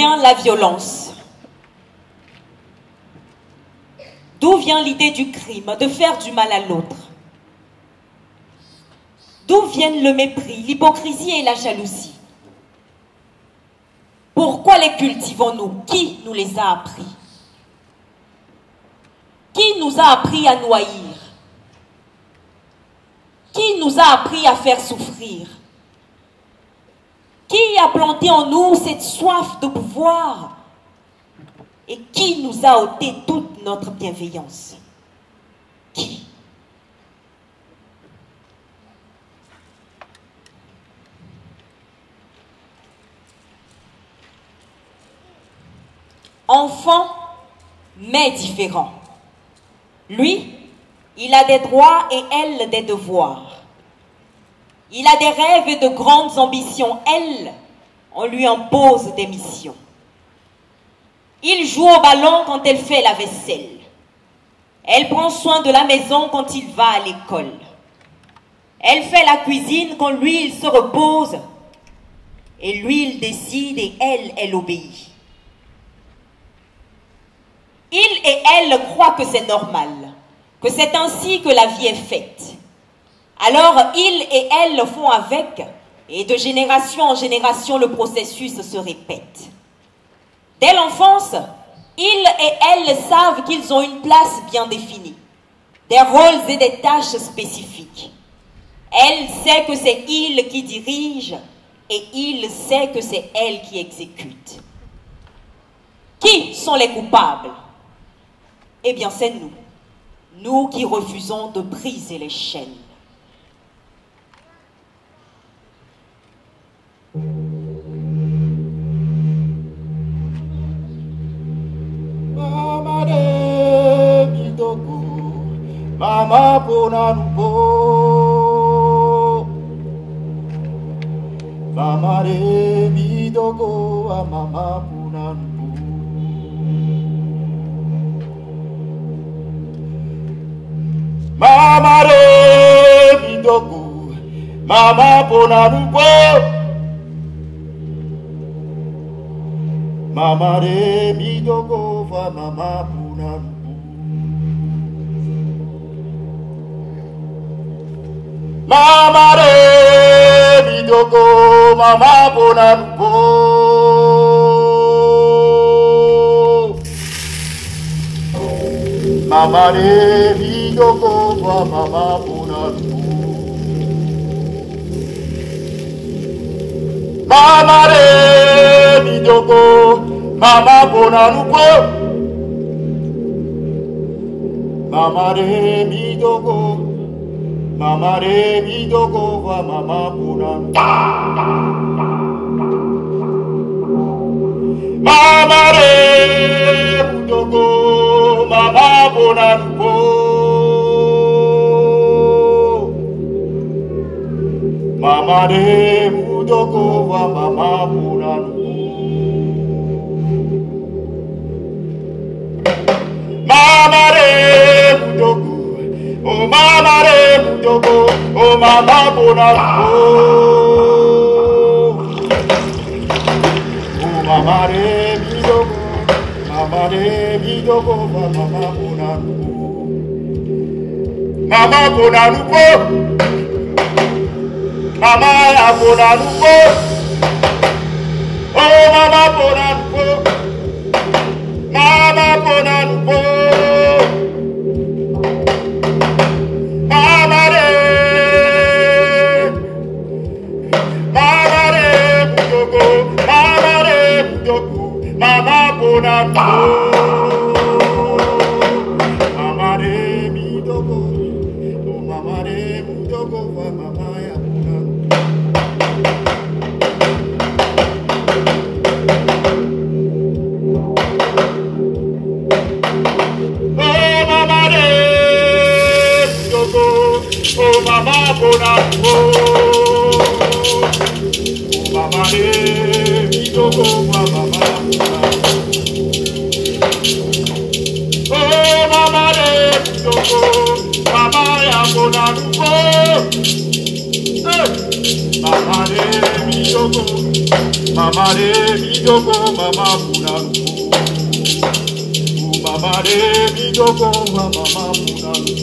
vient la violence? D'où vient l'idée du crime, de faire du mal à l'autre? D'où viennent le mépris, l'hypocrisie et la jalousie? Pourquoi les cultivons-nous? Qui nous les a appris? Qui nous a appris à nous haïr? Qui nous a appris à faire souffrir? Qui a planté en nous cette soif de pouvoir? Et qui nous a ôté toute notre bienveillance? Qui? Enfant, mais différent. Lui, il a des droits et elle des devoirs. Il a des rêves et de grandes ambitions. Elle, on lui impose des missions. Il joue au ballon quand elle fait la vaisselle. Elle prend soin de la maison quand il va à l'école. Elle fait la cuisine quand lui, il se repose. Et lui, il décide et elle obéit. Il et elle croient que c'est normal, que c'est ainsi que la vie est faite. Alors, il et elle font avec, et de génération en génération, le processus se répète. Dès l'enfance, il et elle savent qu'ils ont une place bien définie, des rôles et des tâches spécifiques. Elle sait que c'est il qui dirige, et il sait que c'est elle qui exécute. Qui sont les coupables? Eh bien, c'est nous. Nous qui refusons de briser les chaînes. Mama de Bidogo, Mama Bonanubo, Mama de Bidogo, Mama Bonanubo. Mama de Bidogo, Mama Bonanubo, Mama de Bidogo, Mama Bonanubo. Mama de Bidogo, Mama Bonanubo. Mama de Bidogo, Mama Bonanubo. Mama de Bidogo, Mama Bonanubo. Mama de Bidogo, Mama de Bidogo, Mama Bonanubo. Mama de Bidogo, Mama Bonanubo. Mama de Bidogo, Mama Bonanubo. Mama de Bidogo, oh Mama de Bidogo, oh Mama Bonanubo. Oh Mama de Bidogo, Mama de Bidogo, Mama Bonanubo. Mama Bonanubo, Mama ya Bonanubo. Oh Mama Bonanubo, Mama Bonanubo. Mama de Bidogo, Mama de Bidogo, Mama Bonanubo. Mama de Bidogo, oh Mama de Bidogo, Mama ya Bonanubo. Oh Mama Bonanubo, oh Mama de Bidogo, Mama Bonanubo. Oh Mama de Bidogo, Mama ya Bonanubo. Mama de Bidogo, Mama de midogo mama punalu. Mama de midogo mama punalu.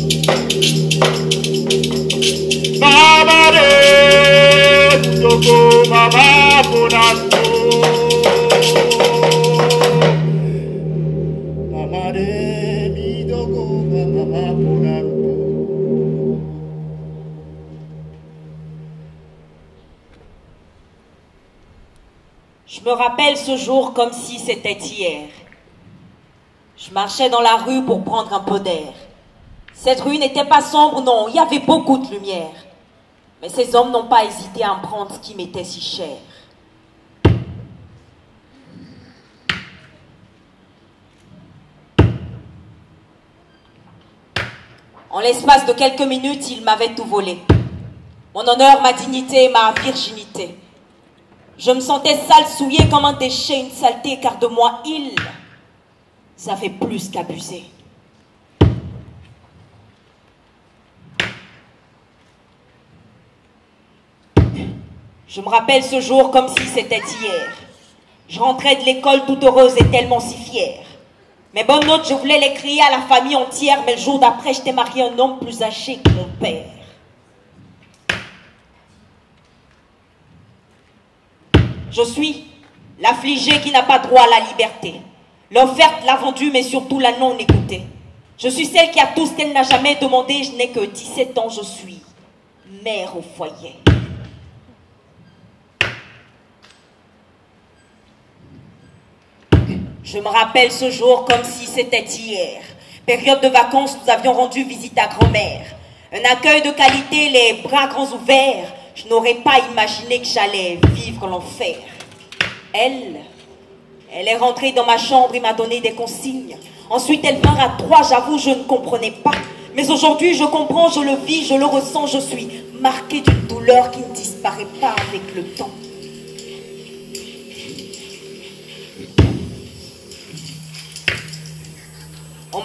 Mama de midogo mama punalu. Mama de midogo mama punalu. Je me rappelle ce jour comme si c'était hier. Je marchais dans la rue pour prendre un peu d'air. Cette rue n'était pas sombre, non, il y avait beaucoup de lumière. Mais ces hommes n'ont pas hésité à me prendre ce qui m'était si cher. En l'espace de quelques minutes, ils m'avaient tout volé. Mon honneur, ma dignité et ma virginité. Je me sentais sale, souillée comme un déchet, une saleté, car de moi, ils avaient plus qu'abusé. Je me rappelle ce jour comme si c'était hier. Je rentrais de l'école toute heureuse et tellement si fière. Mes bonnes notes, je voulais les crier à la famille entière, mais le jour d'après, j'étais mariée à un homme plus âgé que mon père. Je suis l'affligée qui n'a pas droit à la liberté. L'offerte, la vendue, mais surtout la non écoutée. Je suis celle qui a tout ce qu'elle n'a jamais demandé. Je n'ai que 17 ans, je suis mère au foyer. Je me rappelle ce jour comme si c'était hier. Période de vacances, nous avions rendu visite à grand-mère. Un accueil de qualité, les bras grands ouverts. Je n'aurais pas imaginé que j'allais vivre l'enfer. Elle est rentrée dans ma chambre et m'a donné des consignes. Ensuite, elle vint à 3, j'avoue, je ne comprenais pas. Mais aujourd'hui, je comprends, je le vis, je le ressens, je suis marquée d'une douleur qui ne disparaît pas avec le temps. On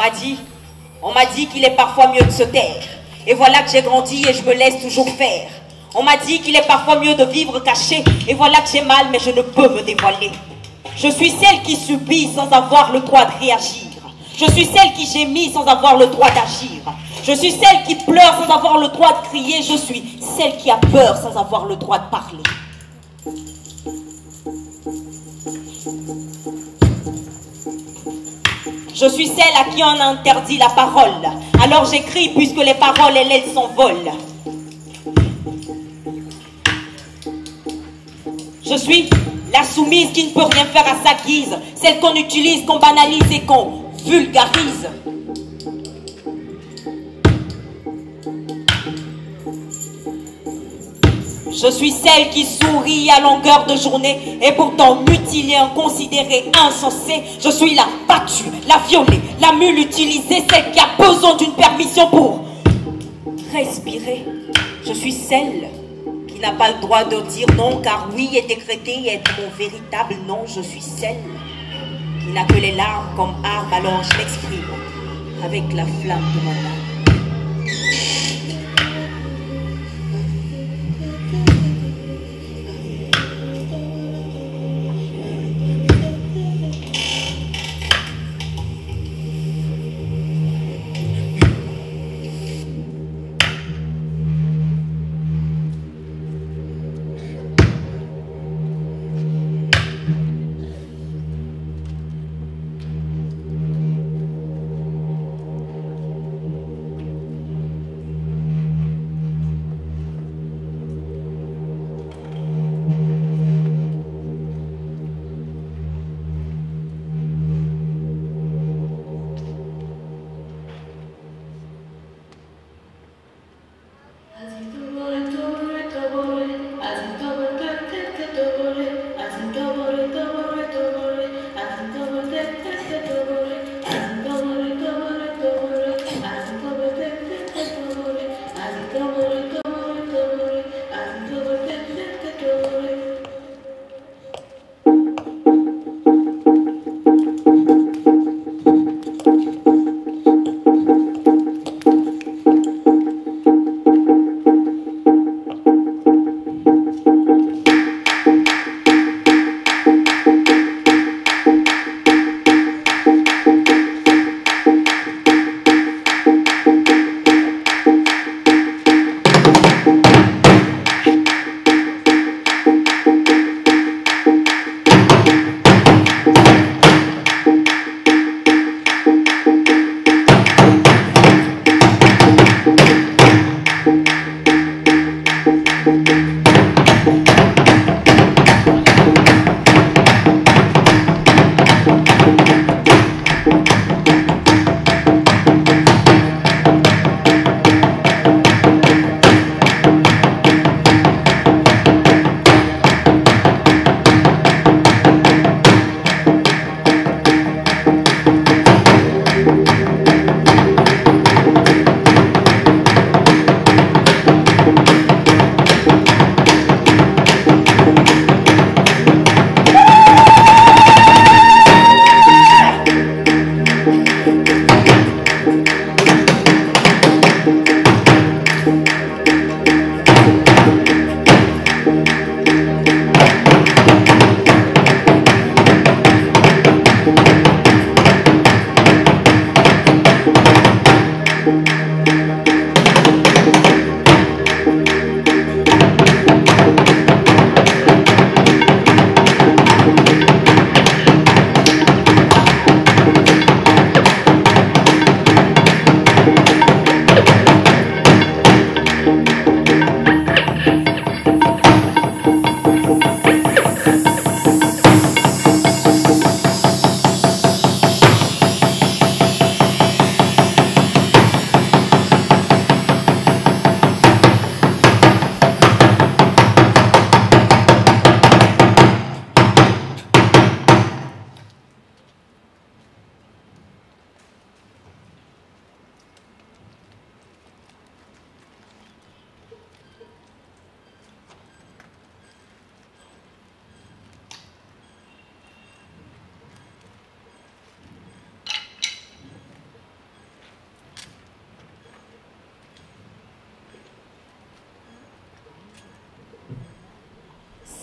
m'a dit qu'il est parfois mieux de se taire. Et voilà que j'ai grandi et je me laisse toujours faire. On m'a dit qu'il est parfois mieux de vivre caché. Et voilà que j'ai mal, mais je ne peux me dévoiler. Je suis celle qui subit sans avoir le droit de réagir. Je suis celle qui gémit sans avoir le droit d'agir. Je suis celle qui pleure sans avoir le droit de crier. Je suis celle qui a peur sans avoir le droit de parler. Je suis celle à qui on a interdit la parole. Alors j'écris puisque les paroles, elles s'envolent. Je suis la soumise qui ne peut rien faire à sa guise. Celle qu'on utilise, qu'on banalise et qu'on vulgarise. Je suis celle qui sourit à longueur de journée et pourtant mutilée, inconsidérée, insensée. Je suis la battue, la violée, la mule utilisée, celle qui a besoin d'une permission pour respirer. Je suis celle qui n'a pas le droit de dire non, car oui est décrété et être mon véritable nom. Je suis celle qui n'a que les larmes comme arme, alors je m'exprime avec la flamme de mon âme.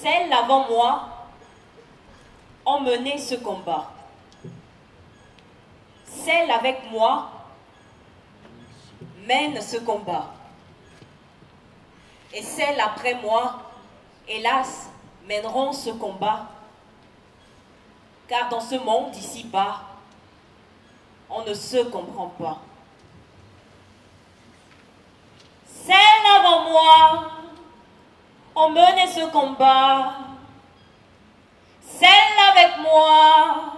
Celles avant moi ont mené ce combat. Celles avec moi mènent ce combat. Et celles après moi, hélas, mèneront ce combat. Car dans ce monde ici-bas, on ne se comprend pas. Celles avant moi ont mené ce combat. Celles avec moi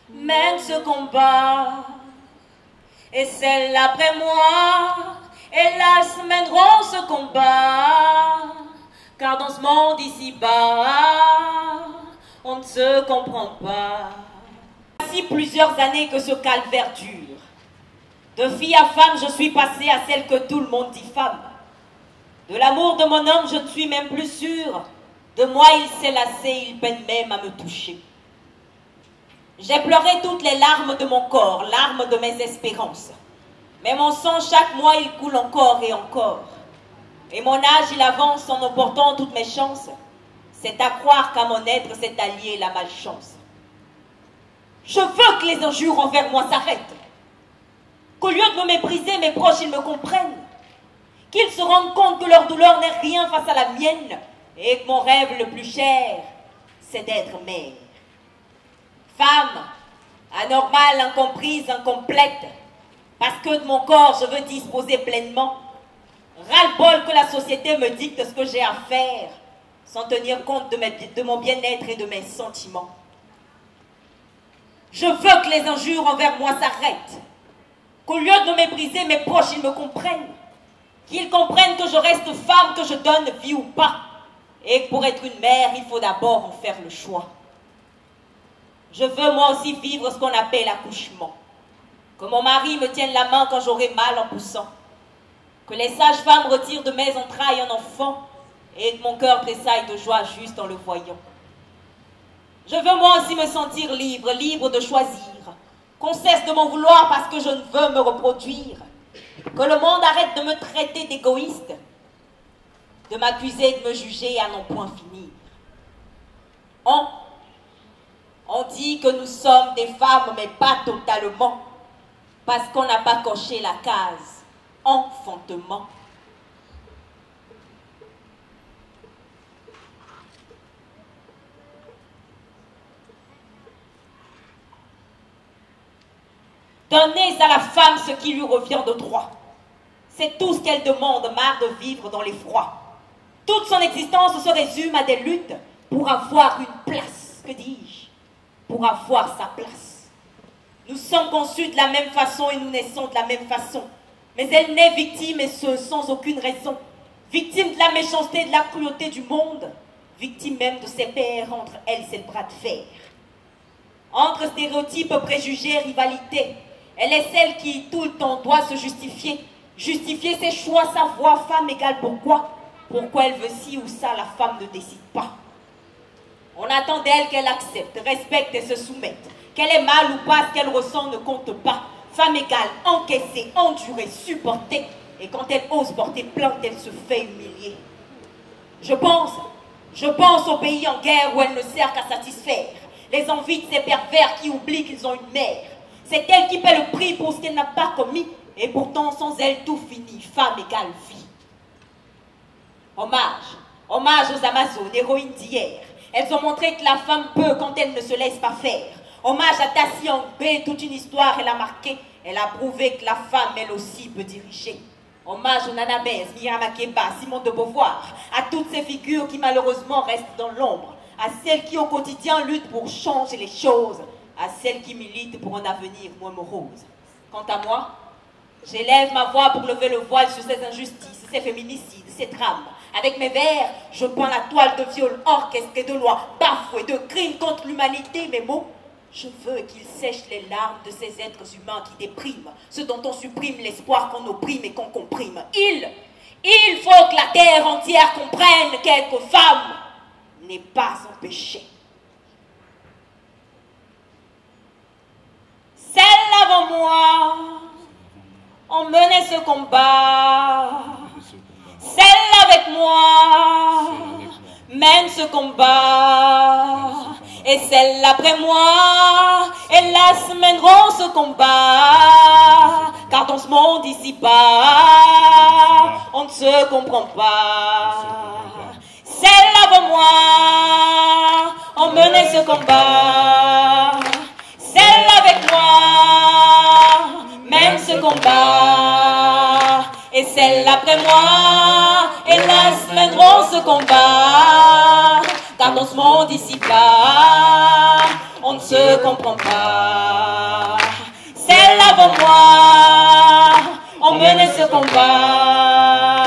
mènent ce combat. Et celles après moi, hélas, mèneront ce combat. Car dans ce monde ici-bas, on ne se comprend pas. Voici plusieurs années que ce calvaire dure. De fille à femme, je suis passée à celle que tout le monde dit femme. De l'amour de mon homme, je ne suis même plus sûre. De moi, il s'est lassé, il peine même à me toucher. J'ai pleuré toutes les larmes de mon corps, larmes de mes espérances. Mais mon sang, chaque mois, il coule encore et encore. Et mon âge, il avance en emportant toutes mes chances. C'est à croire qu'à mon être s'est alliée la malchance. Je veux que les injures envers moi s'arrêtent. Qu'au lieu de me mépriser, mes proches, ils me comprennent. Qu'ils se rendent compte que leur douleur n'est rien face à la mienne. Et que mon rêve le plus cher, c'est d'être mère. Femme, anormale, incomprise, incomplète. Parce que de mon corps, je veux disposer pleinement. Ras-le-bol que la société me dicte ce que j'ai à faire, sans tenir compte de mon bien-être et de mes sentiments. Je veux que les injures envers moi s'arrêtent. Qu'au lieu de me mépriser, mes proches, ils me comprennent. Qu'ils comprennent que je reste femme, que je donne vie ou pas. Et que pour être une mère, il faut d'abord en faire le choix. Je veux moi aussi vivre ce qu'on appelle l'accouchement. Que mon mari me tienne la main quand j'aurai mal en poussant. Que les sages-femmes retirent de mes entrailles un enfant et que mon cœur tressaille de joie juste en le voyant. Je veux moi aussi me sentir libre, libre de choisir. Qu'on cesse de m'en vouloir parce que je ne veux me reproduire. Que le monde arrête de me traiter d'égoïste, de m'accuser, de me juger à n'en point finir. On dit que nous sommes des femmes, mais pas totalement, parce qu'on n'a pas coché la case enfantement. Donnez à la femme ce qui lui revient de droit. C'est tout ce qu'elle demande, marre de vivre dans l'effroi. Toute son existence se résume à des luttes pour avoir une place. Que dis-je? Pour avoir sa place. Nous sommes conçus de la même façon et nous naissons de la même façon. Mais elle naît victime et ce sans aucune raison. Victime de la méchanceté, de la cruauté du monde. Victime même de ses pères, entre elles c'est le bras de fer. Entre stéréotypes, préjugés, rivalité. Elle est celle qui tout le temps doit se justifier. Justifier ses choix, sa voix, femme égale pourquoi. Pourquoi elle veut ci ou ça, la femme ne décide pas. On attend d'elle qu'elle accepte, respecte et se soumette. Qu'elle ait mal ou pas, ce qu'elle ressent ne compte pas. Femme égale, encaisser, endurer, supporter. Et quand elle ose porter plainte, elle se fait humilier. Je pense au pays en guerre où elle ne sert qu'à satisfaire les envies de ces pervers qui oublient qu'ils ont une mère. C'est elle qui paie le prix pour ce qu'elle n'a pas commis. Et pourtant, sans elle, tout finit. Femme égale vie. Hommage aux Amazones, héroïnes d'hier. Elles ont montré que la femme peut quand elle ne se laisse pas faire. Hommage à Tassi Angbe, toute une histoire elle a marqué. Elle a prouvé que la femme, elle aussi, peut diriger. Hommage aux Nana Bez, Myriam Makeba, Simone de Beauvoir, à toutes ces figures qui malheureusement restent dans l'ombre, à celles qui au quotidien luttent pour changer les choses, à celles qui militent pour un avenir moins morose. Quant à moi, j'élève ma voix pour lever le voile sur ces injustices, ces féminicides, ces drames. Avec mes vers, je peins la toile de viol orchestrée de lois, bafouées de crimes contre l'humanité. Mes mots, je veux qu'ils sèchent les larmes de ces êtres humains qui dépriment, ceux dont on supprime l'espoir qu'on opprime et qu'on comprime. Il faut que la terre entière comprenne qu'être femme n'est pas un péché. Celles avant moi ont mené ce combat. Celles avec moi mènent ce combat. Et celle après moi, hélas, mèneront ce combat. Car dans ce monde ici-bas, on ne se comprend pas. Celle avant moi, ont mené ce combat. Celle avec moi, mène ce combat. Et celle après moi, hélas, mèneront ce combat. Car dans ce monde ici-bas, on ne se comprend pas. Celle avant moi, ont mené ce combat.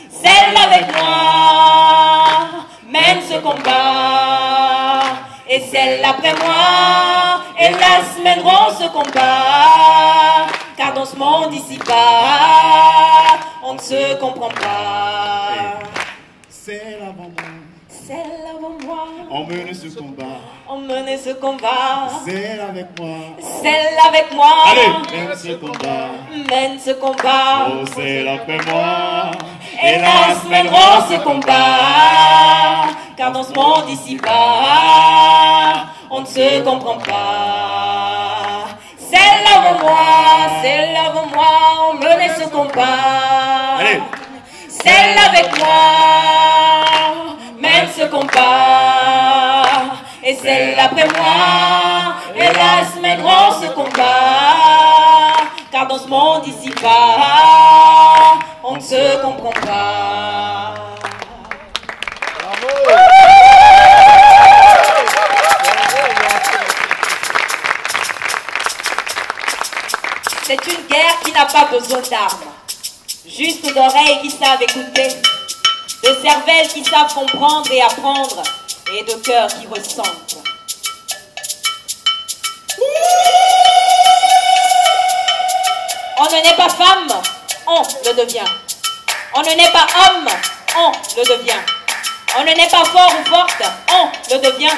Celle avec moi, mène ce combat. Et celle après moi, hélas, mèneront ce combat. Car dans ce monde ici-bas, on ne se comprend pas. Celle avant moi, Celle avant moi, on mène ce combat. on menait ce combat. Celle avec moi, Celle avec moi, allez, mène ce combat. mène ce combat. Oh, celle après moi, Hélas, mèneront ce combat. Car dans ce monde ici-bas, on ne se comprend pas. Celle avant moi, on menait ce combat. Allez. Celle avec moi, mène ce combat. Et celle après moi, hélas, mèneront ce combat. Car dans ce monde ici-bas, on ne se comprend pas. C'est une guerre qui n'a pas besoin d'armes, juste d'oreilles qui savent écouter, de cervelles qui savent comprendre et apprendre, et de cœurs qui ressentent. On ne naît pas femme, on le devient. On ne naît pas homme, on le devient. On ne naît pas fort ou forte, on le devient.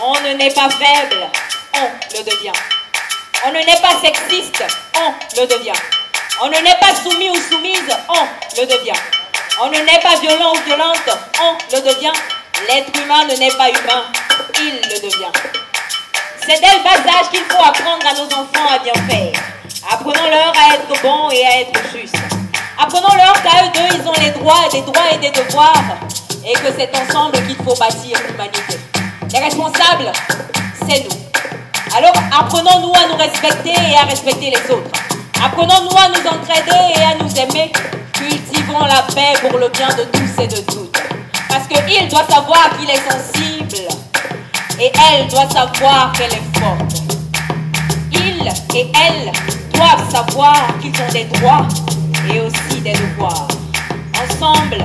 On ne naît pas faible, on le devient. On ne naît pas sexiste, on le devient. On ne naît pas soumis ou soumise, on le devient. On ne naît pas violent ou violente, on le devient. L'être humain ne naît pas humain, il le devient. C'est dès le bas âge qu'il faut apprendre à nos enfants à bien faire. Apprenons-leur à être bons et à être justes. Apprenons-leur qu'à eux deux, ils ont des droits et des devoirs. Et que c'est ensemble qu'il faut bâtir l'humanité. Les responsables, c'est nous. Alors apprenons-nous à nous respecter et à respecter les autres. Apprenons-nous à nous entraider et à nous aimer. Cultivons la paix pour le bien de tous et de toutes. Parce qu'il doit savoir qu'il est sensible. Et elle doit savoir qu'elle est forte. Il et elle doivent savoir qu'ils ont des droits et aussi des devoirs. Ensemble,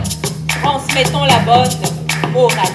transmettons la bonne moralité.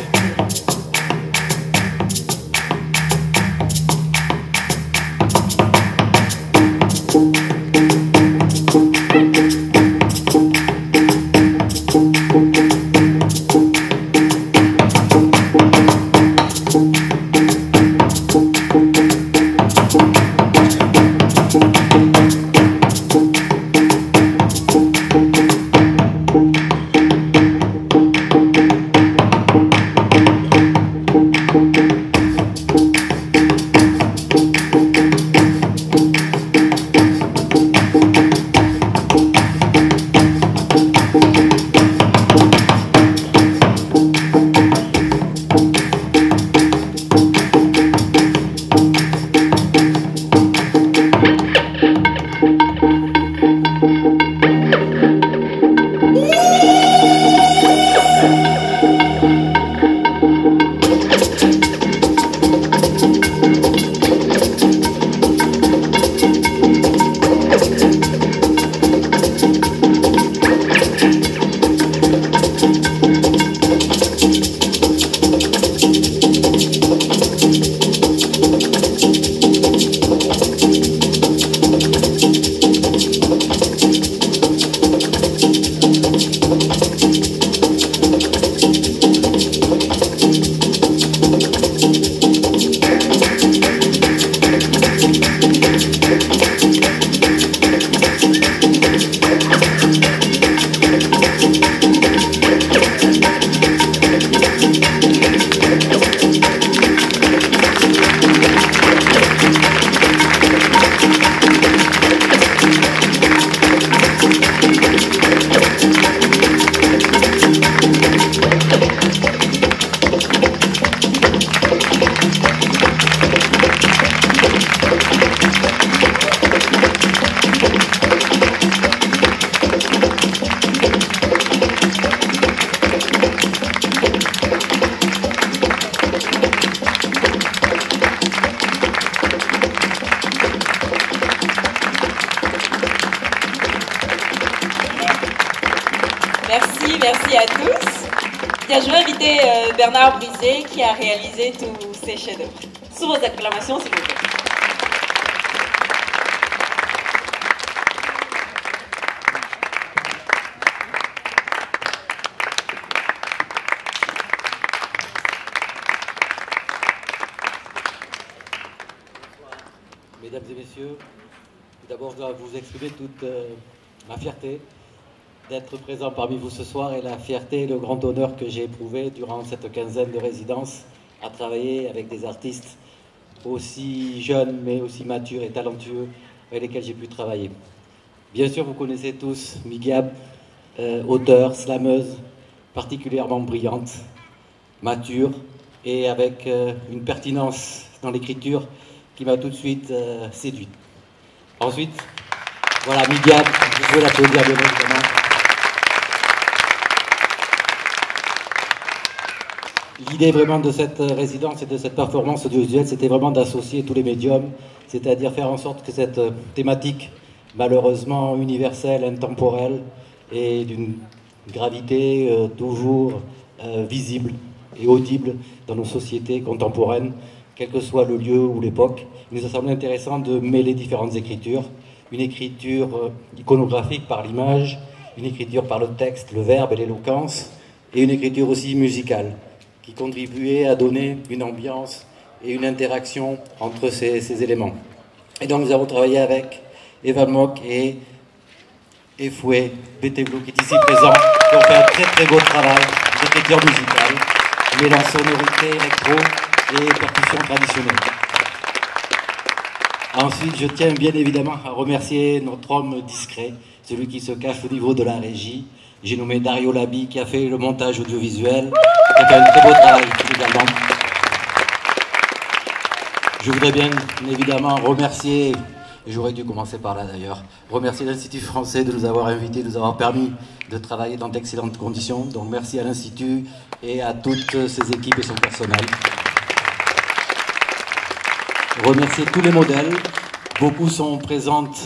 Bien, je vais inviter Bernard Brisé qui a réalisé tous ces chefs-d'œuvre. Sous vos acclamations, s'il vous plaît. Mesdames et messieurs, d'abord je dois vous exprimer toute ma fierté d'être présent parmi vous ce soir et la fierté et le grand honneur que j'ai éprouvé durant cette quinzaine de résidences à travailler avec des artistes aussi jeunes mais aussi matures et talentueux avec lesquels j'ai pu travailler. Bien sûr, vous connaissez tous Migyab, auteure, slameuse, particulièrement brillante, mature et avec une pertinence dans l'écriture qui m'a tout de suite séduite. Ensuite, voilà, Migyab, je peux l'applaudir bien évidemment. L'idée vraiment de cette résidence et de cette performance audiovisuelle, c'était vraiment d'associer tous les médiums, c'est-à-dire faire en sorte que cette thématique, malheureusement universelle, intemporelle, et d'une gravité toujours visible et audible dans nos sociétés contemporaines, quel que soit le lieu ou l'époque, il nous a semblé intéressant de mêler différentes écritures. Une écriture iconographique par l'image, une écriture par le texte, le verbe et l'éloquence, et une écriture aussi musicale, qui contribuait à donner une ambiance et une interaction entre ces éléments. Et donc nous avons travaillé avec Eva Mock et Efoué Beteblo, qui est ici présent, qui ont fait un très très beau travail d'écriture musicale, mêlant sonorité, électro et percussions traditionnelles. Ensuite, je tiens bien évidemment à remercier notre homme discret, celui qui se cache au niveau de la régie. J'ai nommé Dario Labi qui a fait le montage audiovisuel, qui a fait un très beau travail également. Je voudrais bien évidemment remercier, et j'aurais dû commencer par là d'ailleurs, remercier l'Institut français de nous avoir invités, de nous avoir permis de travailler dans d'excellentes conditions. Donc merci à l'Institut et à toutes ses équipes et son personnel. Remercier tous les modèles, beaucoup sont présentes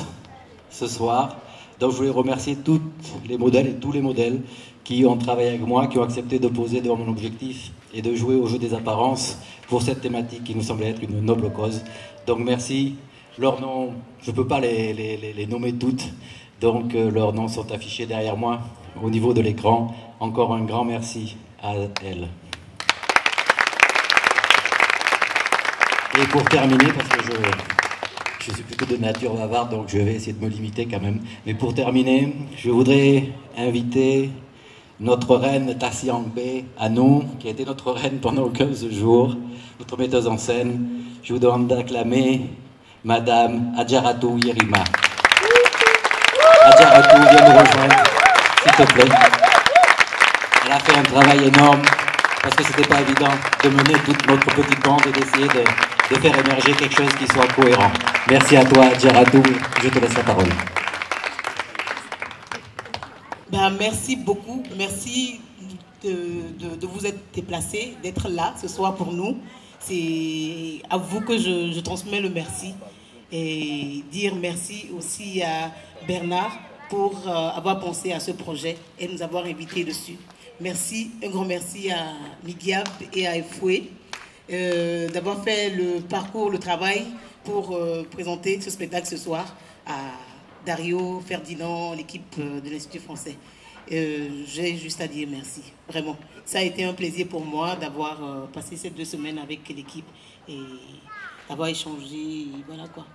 ce soir, donc je voulais remercier toutes les modèles et tous les modèles qui ont travaillé avec moi, qui ont accepté de poser devant mon objectif et de jouer au jeu des apparences pour cette thématique qui nous semblait être une noble cause. Donc merci, leurs noms, je ne peux pas les nommer toutes, donc leurs noms sont affichés derrière moi au niveau de l'écran. Encore un grand merci à elles. Et pour terminer, parce que je suis plutôt de nature bavarde, donc je vais essayer de me limiter quand même. Mais pour terminer, je voudrais inviter notre reine Tassi Angbe à nous, qui a été notre reine pendant 15 jours, notre metteuse en scène. Je vous demande d'acclamer Madame Adjaratou Yerima. Adjaratou, viens nous rejoindre, s'il te plaît. Elle a fait un travail énorme, parce que c'était pas évident de mener toute notre petite bande et d'essayer de faire émerger quelque chose qui soit cohérent. Merci à toi, Adjaratou. Je te laisse la parole. Ben, merci beaucoup. Merci de vous être déplacé, d'être là ce soir pour nous. C'est à vous que je transmets le merci. Et dire merci aussi à Bernard pour avoir pensé à ce projet et nous avoir invités dessus. Merci, un grand merci à Migyab et à Efoué d'avoir fait le parcours, le travail pour présenter ce spectacle ce soir à Dario, Ferdinand, l'équipe de l'Institut français. J'ai juste à dire merci, vraiment. Ça a été un plaisir pour moi d'avoir passé ces 2 semaines avec l'équipe et d'avoir échangé, voilà quoi.